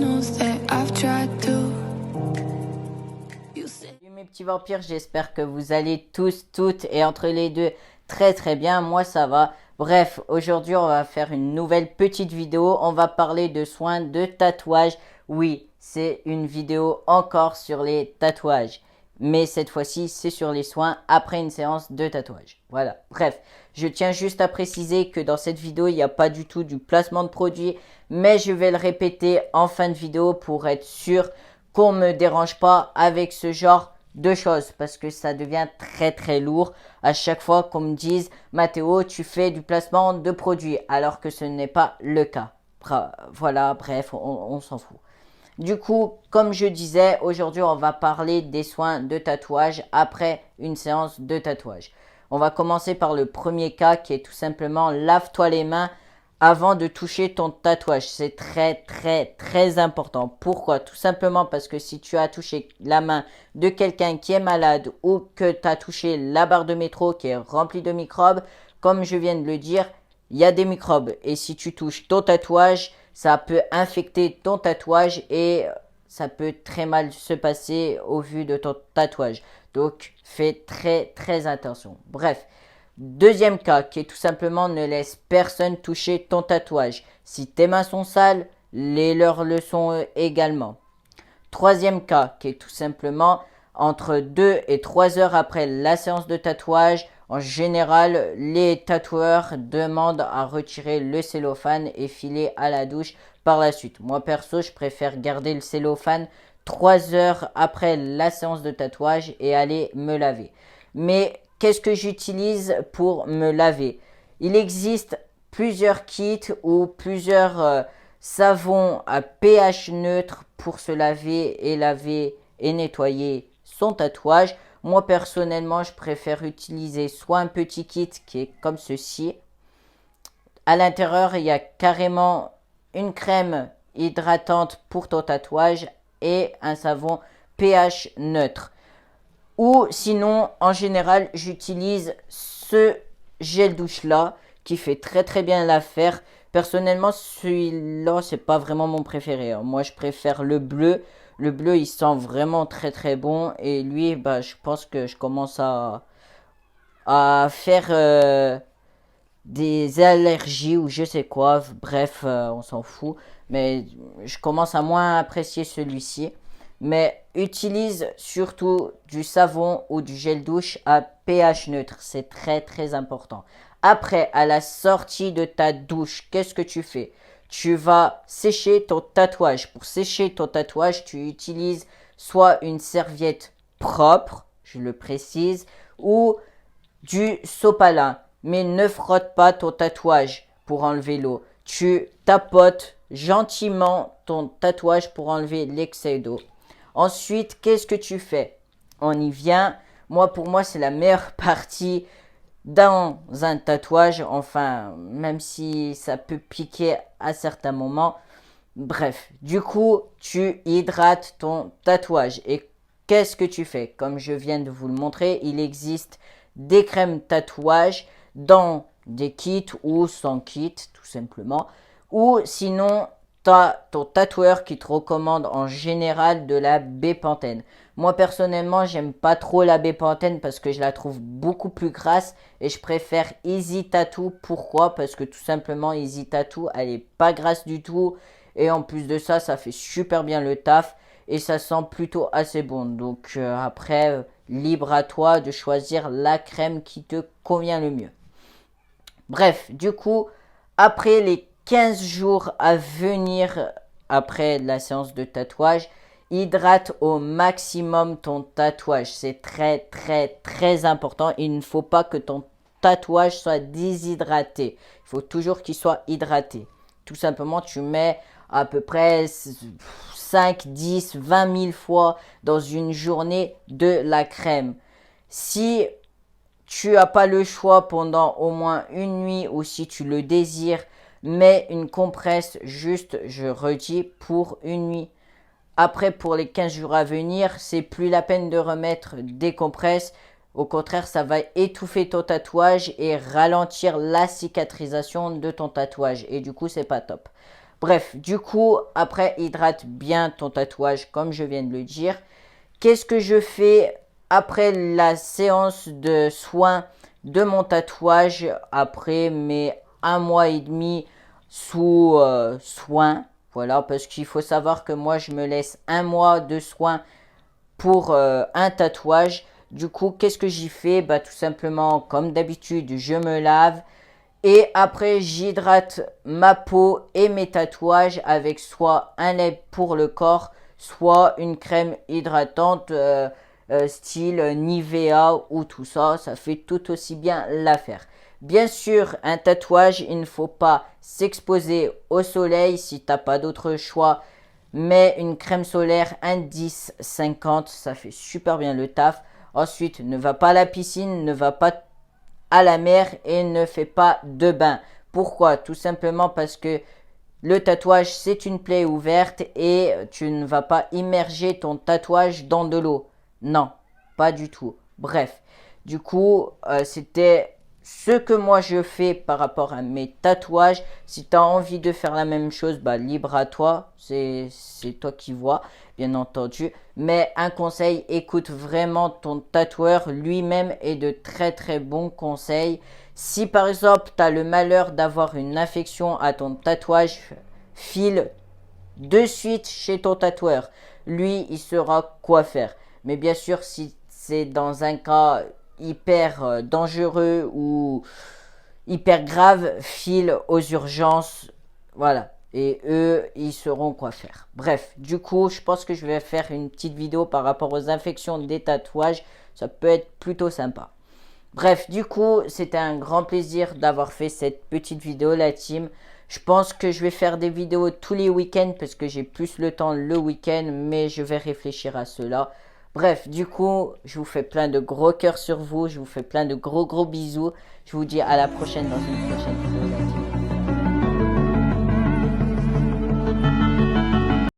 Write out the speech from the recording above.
knows that I've tried to. Salut mes petits vampires, j'espère que vous allez tous, toutes et entre les deux très bien. Moi ça va. Bref, aujourd'hui on va faire une nouvelle petite vidéo. On va parler de soins de tatouage. Oui, c'est une vidéo encore sur les tatouages. Mais cette fois-ci, c'est sur les soins après une séance de tatouage. Voilà, bref, je tiens juste à préciser que dans cette vidéo, il n'y a pas du tout du placement de produit. Mais je vais le répéter en fin de vidéo pour être sûr qu'on ne me dérange pas avec ce genre de choses. Parce que ça devient très lourd à chaque fois qu'on me dise « Mathéo, tu fais du placement de produit » alors que ce n'est pas le cas. Voilà, bref, on s'en fout. Du coup, comme je disais, aujourd'hui, on va parler des soins de tatouage après une séance de tatouage. On va commencer par le premier cas qui est tout simplement lave-toi les mains avant de toucher ton tatouage. C'est très important. Pourquoi? Tout simplement parce que si tu as touché la main de quelqu'un qui est malade ou que tu as touché la barre de métro qui est remplie de microbes, comme je viens de le dire, il y a des microbes. Et si tu touches ton tatouage, ça peut infecter ton tatouage et ça peut très mal se passer au vu de ton tatouage. Donc, fais très attention. Bref, deuxième cas qui est tout simplement ne laisse personne toucher ton tatouage. Si tes mains sont sales, les leurs le sont également. Troisième cas qui est tout simplement entre 2 et 3 heures après la séance de tatouage. En général, les tatoueurs demandent à retirer le cellophane et filer à la douche par la suite. Moi perso, je préfère garder le cellophane 3 heures après la séance de tatouage et aller me laver. Mais qu'est-ce que j'utilise pour me laver? Il existe plusieurs kits ou plusieurs savons à pH neutre pour se laver et nettoyer son tatouage. Moi personnellement, je préfère utiliser soit un petit kit qui est comme ceci. À l'intérieur, il y a carrément une crème hydratante pour ton tatouage et un savon pH neutre. Ou sinon, en général, j'utilise ce gel douche là qui fait très bien l'affaire. Personnellement, celui-là, c'est pas vraiment mon préféré. Moi, je préfère le bleu. Le bleu, il sent vraiment très bon. Et lui, bah, je pense que je commence à faire des allergies ou je sais quoi. Bref, on s'en fout. Mais je commence à moins apprécier celui-ci. Mais utilise surtout du savon ou du gel douche à pH neutre. C'est très important. Après, à la sortie de ta douche, qu'est-ce que tu fais? Tu vas sécher ton tatouage. Pour sécher ton tatouage, tu utilises soit une serviette propre, je le précise, ou du sopalin. Mais ne frotte pas ton tatouage pour enlever l'eau. Tu tapotes gentiment ton tatouage pour enlever l'excès d'eau. Ensuite, qu'est-ce que tu fais? On y vient. Pour moi, c'est la meilleure partie dans un tatouage. Enfin, même si ça peut piquer à certains moments. Bref, du coup, tu hydrates ton tatouage. Et qu'est-ce que tu fais? Comme je viens de vous le montrer, il existe des crèmes tatouage dans des kits ou sans kit, tout simplement. Ou sinon, tu as ton tatoueur qui te recommande en général de la bépantène. Moi, personnellement, j'aime pas trop la bépantène parce que je la trouve beaucoup plus grasse et je préfère Easy Tattoo. Pourquoi? Parce que tout simplement, Easy Tattoo, elle est pas grasse du tout. Et en plus de ça, ça fait super bien le taf et ça sent plutôt assez bon. Donc après, libre à toi de choisir la crème qui te convient le mieux. Bref, du coup, après les 15 jours à venir après la séance de tatouage, hydrate au maximum ton tatouage. C'est très important. Il ne faut pas que ton tatouage soit déshydraté. Il faut toujours qu'il soit hydraté. Tout simplement, tu mets à peu près 5, 10, 20 000 fois dans une journée de la crème. Si tu n'as pas le choix pendant au moins une nuit ou si tu le désires, mets une compresse juste, je redis, pour une nuit. Après, pour les 15 jours à venir, c'est plus la peine de remettre des compresses. Au contraire, ça va étouffer ton tatouage et ralentir la cicatrisation de ton tatouage. Et du coup, c'est pas top. Bref, du coup, après, hydrate bien ton tatouage, comme je viens de le dire. Qu'est-ce que je fais après la séance de soins de mon tatouage, après mes 1 mois et demi sous soins? Voilà, parce qu'il faut savoir que moi, je me laisse 1 mois de soins pour un tatouage. Du coup, qu'est-ce que j'y fais? Bah, tout simplement, comme d'habitude, je me lave. Et après, j'hydrate ma peau et mes tatouages avec soit un lait pour le corps, soit une crème hydratante style Nivea ou tout ça. Ça fait tout aussi bien l'affaire. Bien sûr, un tatouage, il ne faut pas s'exposer au soleil si tu n'as pas d'autre choix. Mais une crème solaire indice 50, ça fait super bien le taf. Ensuite, ne va pas à la piscine, ne va pas à la mer et ne fais pas de bain. Pourquoi? Tout simplement parce que le tatouage, c'est une plaie ouverte et tu ne vas pas immerger ton tatouage dans de l'eau. Non, pas du tout. Bref, du coup, c'était ce que moi je fais par rapport à mes tatouages. Si tu as envie de faire la même chose, bah libre à toi. C'est toi qui vois, bien entendu. Mais un conseil, écoute vraiment ton tatoueur lui-même et de très très bons conseils. Si par exemple tu as le malheur d'avoir une infection à ton tatouage, file de suite chez ton tatoueur. Lui, il saura quoi faire. Mais bien sûr, si c'est dans un cas hyper dangereux ou hyper grave, file aux urgences. Voilà. Et eux, ils sauront quoi faire. Bref, du coup, je pense que je vais faire une petite vidéo par rapport aux infections des tatouages. Ça peut être plutôt sympa. Bref, du coup, c'était un grand plaisir d'avoir fait cette petite vidéo, la team. Je pense que je vais faire des vidéos tous les week-ends parce que j'ai plus le temps le week-end, mais je vais réfléchir à cela. Bref, du coup, je vous fais plein de gros cœurs sur vous. Je vous fais plein de gros bisous. Je vous dis à la prochaine dans une prochaine vidéo, la team.